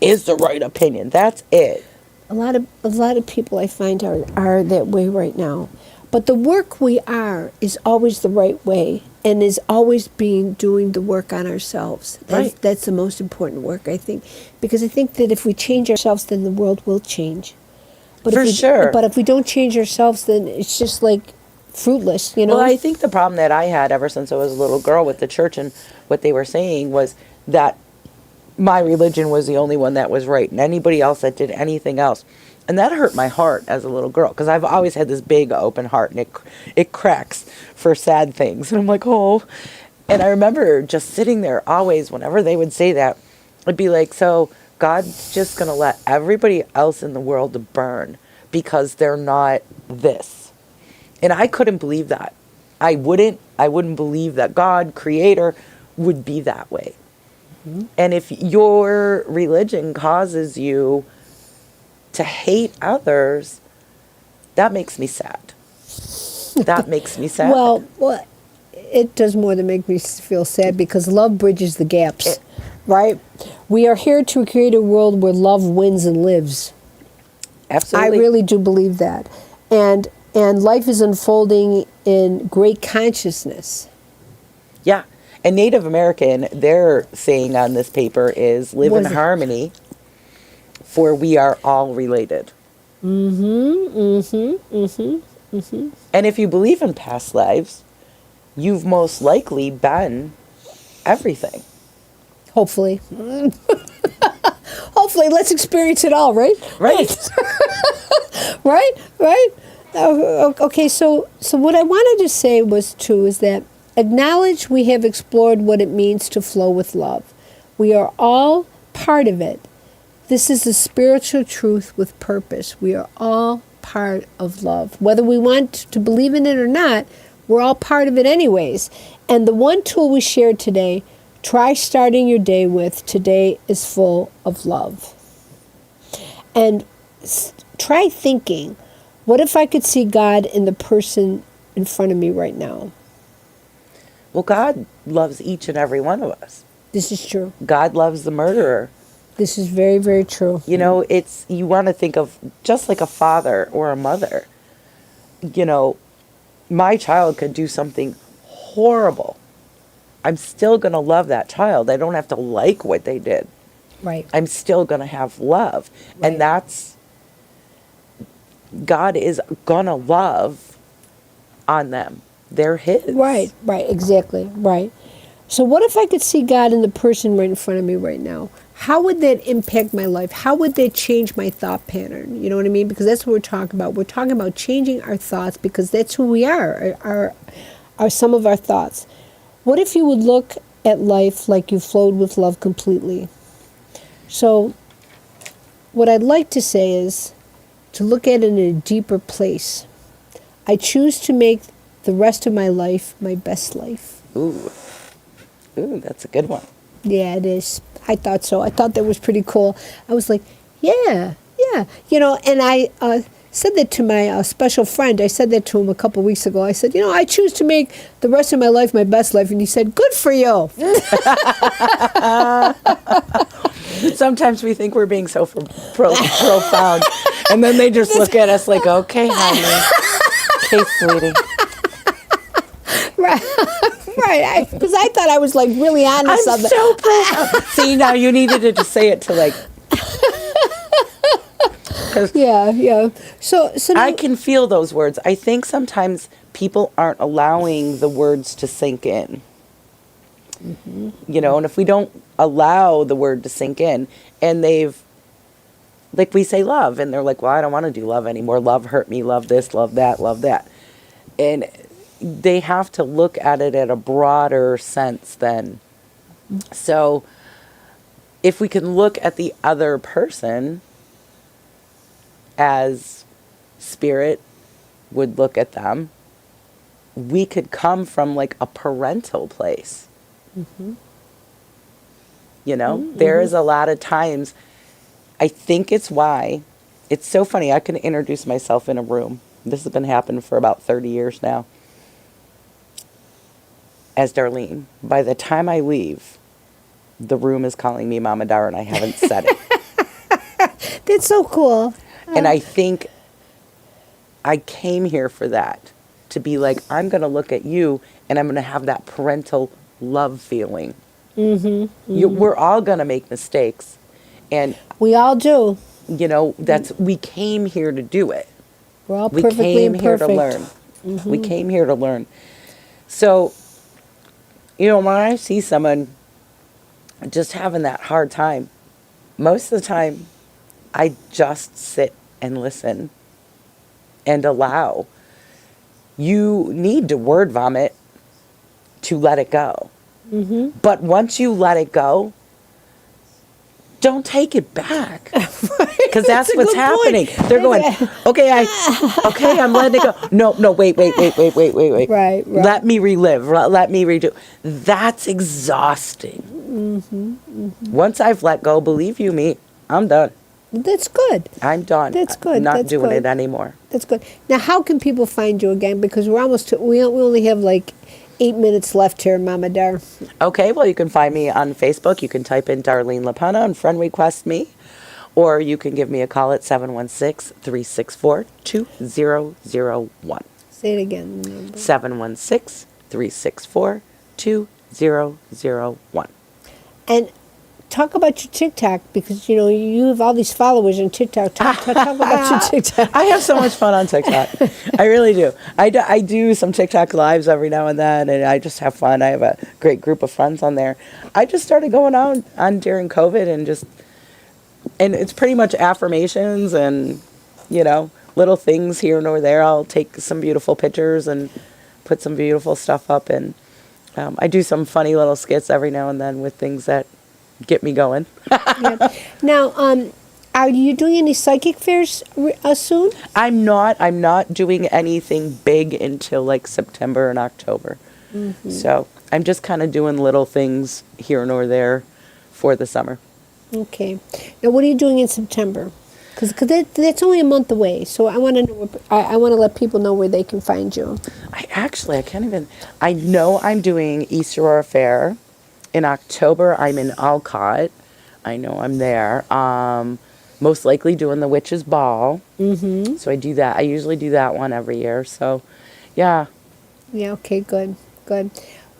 is the right opinion, that's it. A lot of people I find are that way right now. But the work we are is always the right way, and is always doing the work on ourselves. Right. That's the most important work, I think, because I think that if we change ourselves, then the world will change. But For sure. But if we don't change ourselves, then it's just fruitless, Well, I think the problem that I had ever since I was a little girl with the church and what they were saying was that my religion was the only one that was right, and anybody else that did anything else. And that hurt my heart as a little girl, because I've always had this big open heart, and it cracks for sad things. And I'm like, oh. And I remember just sitting there always, whenever they would say that, I'd be like, so God's just going to let everybody else in the world burn because they're not this. And I couldn't believe that. I wouldn't believe that God, creator, would be that way. Mm-hmm. And if your religion causes you to hate others, that makes me sad. That makes me sad. Well, it does more than make me feel sad, because love bridges the gaps, right? We are here to create a world where love wins and lives. Absolutely. I really do believe that. And life is unfolding in great consciousness. Yeah. And Native American, their saying on this paper is live in harmony, for we are all related. And if you believe in past lives, you've most likely been everything. Hopefully. Hopefully, let's experience it all, right? Right. Right? Okay, so what I wanted to say is that acknowledge we have explored what it means to flow with love. We are all part of it. This is a spiritual truth with purpose. We are all part of love. Whether we want to believe in it or not, we're all part of it anyways. And the one tool we shared today, try starting your day with, today is full of love. And try thinking, what if I could see God in the person in front of me right now? Well, God loves each and every one of us. This is true. God loves the murderer. This is very, very true. You know, you want to think of just like a father or a mother. You know, my child could do something horrible. I'm still going to love that child. I don't have to like what they did. Right. I'm still going to have love. Right. And God is going to love on them. They're His. Right, exactly, right. So what if I could see God in the person right in front of me right now? How would that impact my life? How would that change my thought pattern? You know what I mean? Because that's what we're talking about. We're talking about changing our thoughts because that's who we are some of our thoughts. What if you would look at life like you flowed with love completely? So what I'd like to say is to look at it in a deeper place. I choose to make the rest of my life my best life. Ooh, that's a good one. Yeah, it is. I thought so. I thought that was pretty cool. I was like, yeah. You know, and I said that to my special friend. I said that to him a couple weeks ago. I said, you know, I choose to make the rest of my life my best life. And he said, good for you. Sometimes we think we're being so profound. And then they just look at us like, okay, honey. Okay, sweetie. Right, because I thought I was like really honest. I'm so proud. See, now you needed to just say it to like. Yeah. So now, I can feel those words. I think sometimes people aren't allowing the words to sink in. Mm-hmm. You know, and if we don't allow the word to sink in, and like we say love, and they're like, well, I don't want to do love anymore. Love hurt me. Love this, love that, love that. And they have to look at it at a broader sense then. So if we can look at the other person as spirit would look at them, we could come from like a parental place. Mm-hmm. You know, mm-hmm. There is a lot of times, I think it's why, it's so funny, I can introduce myself in a room. This has been happening for about 30 years now. As Darlene, by the time I leave, the room is calling me Mama Dar, and I haven't said it. That's so cool. And I think I came here for that, to be like, I'm going to look at you, and I'm going to have that parental love feeling. Mm-hmm, mm-hmm. We're all going to make mistakes. And we all do. You know, we came here to do it. We're all perfectly imperfect. Here to learn. Mm-hmm. We came here to learn. So, you know, when I see someone just having that hard time, most of the time, I just sit and listen and allow. You need to word vomit to let it go. Mm-hmm. But once you let it go, don't take it back, because that's what's happening. Point. They're going, okay, I'm letting it go. No, wait. Right. Let me relive. Let me redo. That's exhausting. Mm-hmm, mm-hmm. Once I've let go, believe you me, I'm done. That's good. I'm done. That's good. I'm not doing it anymore. That's good. Now, how can people find you again? Because we only have like 8 minutes left here, Mama Dar. Okay, well, you can find me on Facebook. You can type in Darlene LaPenna and friend request me. Or you can give me a call at 716-364-2001. Say it again. 716-364-2001. And talk about your TikTok, because you have all these followers on TikTok. Talk about your TikTok. I have so much fun on TikTok. I really do. I do some TikTok lives every now and then, and I just have fun. I have a great group of friends on there. I just started going on during COVID, and it's pretty much affirmations and, little things here and over there. I'll take some beautiful pictures and put some beautiful stuff up, and I do some funny little skits every now and then with things that get me going. Yeah. Now, are you doing any psychic fairs soon? I'm not doing anything big until like September and October. Mm-hmm. So I'm just kind of doing little things here and over there for the summer. Okay. Now, what are you doing in September? Because that's only a month away. So I want to know. I want to let people know where they can find you. I can't even. I know I'm doing East Aurora Fair. In October, I'm in Alcott. I know I'm there. Most likely doing the Witches' Ball. Mm-hmm. So I do that. I usually do that one every year. So, yeah. Yeah, okay, good.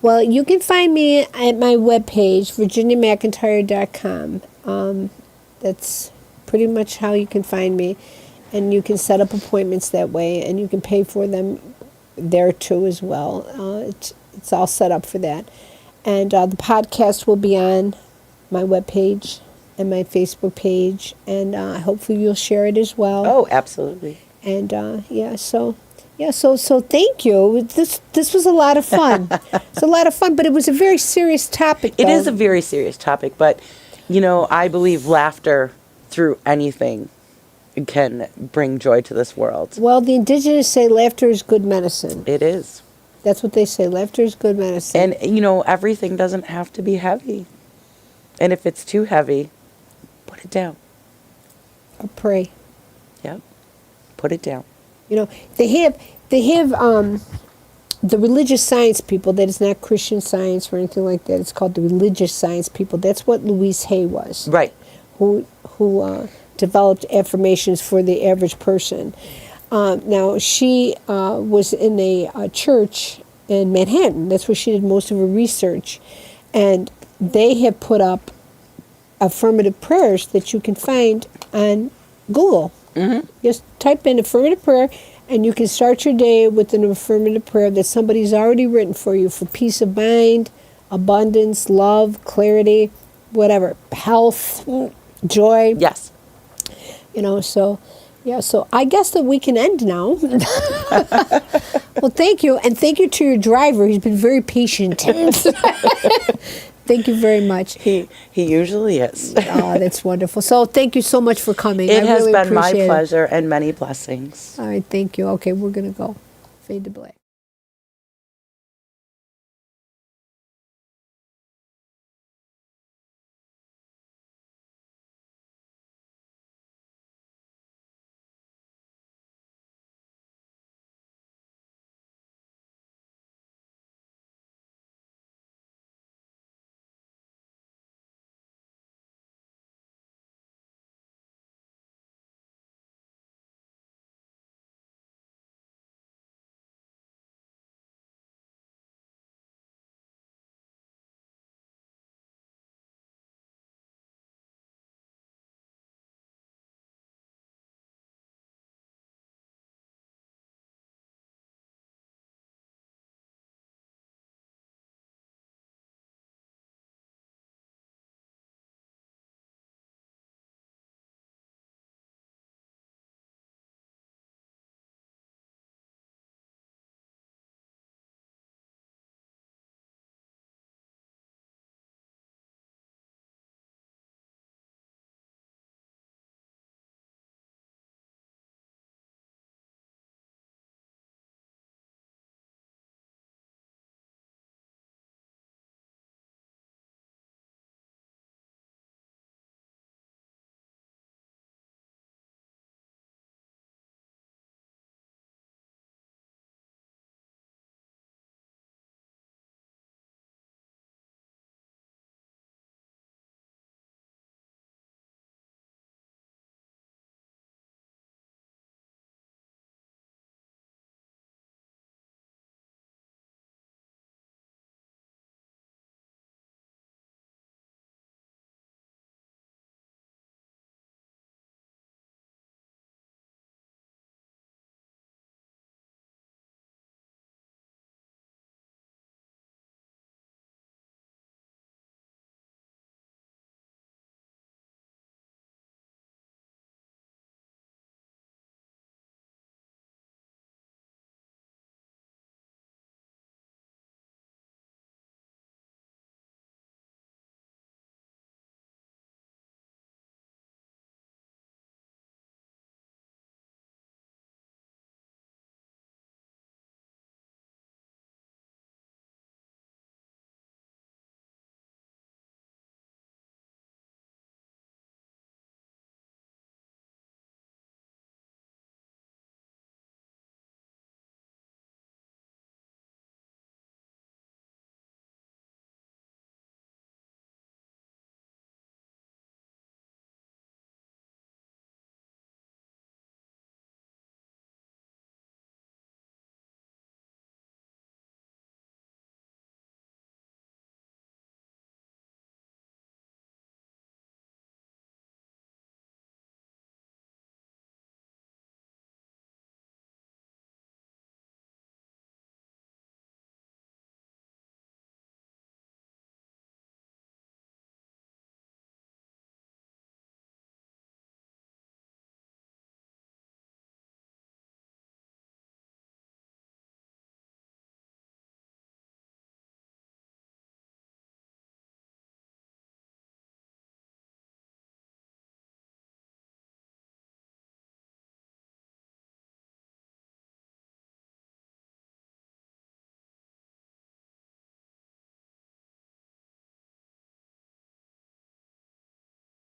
Well, you can find me at my webpage, virginiamcintyre.com. That's pretty much how you can find me. And you can set up appointments that way, and you can pay for them there too as well. It's all set up for that. And the podcast will be on my webpage and my Facebook page, and hopefully you'll share it as well. Oh, absolutely. And so thank you. This was a lot of fun. It's a lot of fun, but it was a very serious topic. It is a very serious topic, but I believe laughter through anything can bring joy to this world. Well, the indigenous say laughter is good medicine. It is. That's what they say. Laughter is good medicine. And, everything doesn't have to be heavy. And if it's too heavy, put it down. Or pray. Yep. Put it down. They have the religious science people. That is not Christian Science or anything like that. It's called the religious science people. That's what Louise Hay was. Right. Who developed affirmations for the average person. Now, she was in a church in Manhattan. That's where she did most of her research. And they have put up affirmative prayers that you can find on Google. Mm-hmm. Just type in affirmative prayer, and you can start your day with an affirmative prayer that somebody's already written for you for peace of mind, abundance, love, clarity, whatever, health, joy. Yes. So I guess that we can end now. Well, thank you. And thank you to your driver. He's been very patient. Thank you very much. He usually is. Oh, that's wonderful. So thank you so much for coming. It has really been my appreciate pleasure and many blessings. All right, thank you. Okay, we're going to go. Fade to black.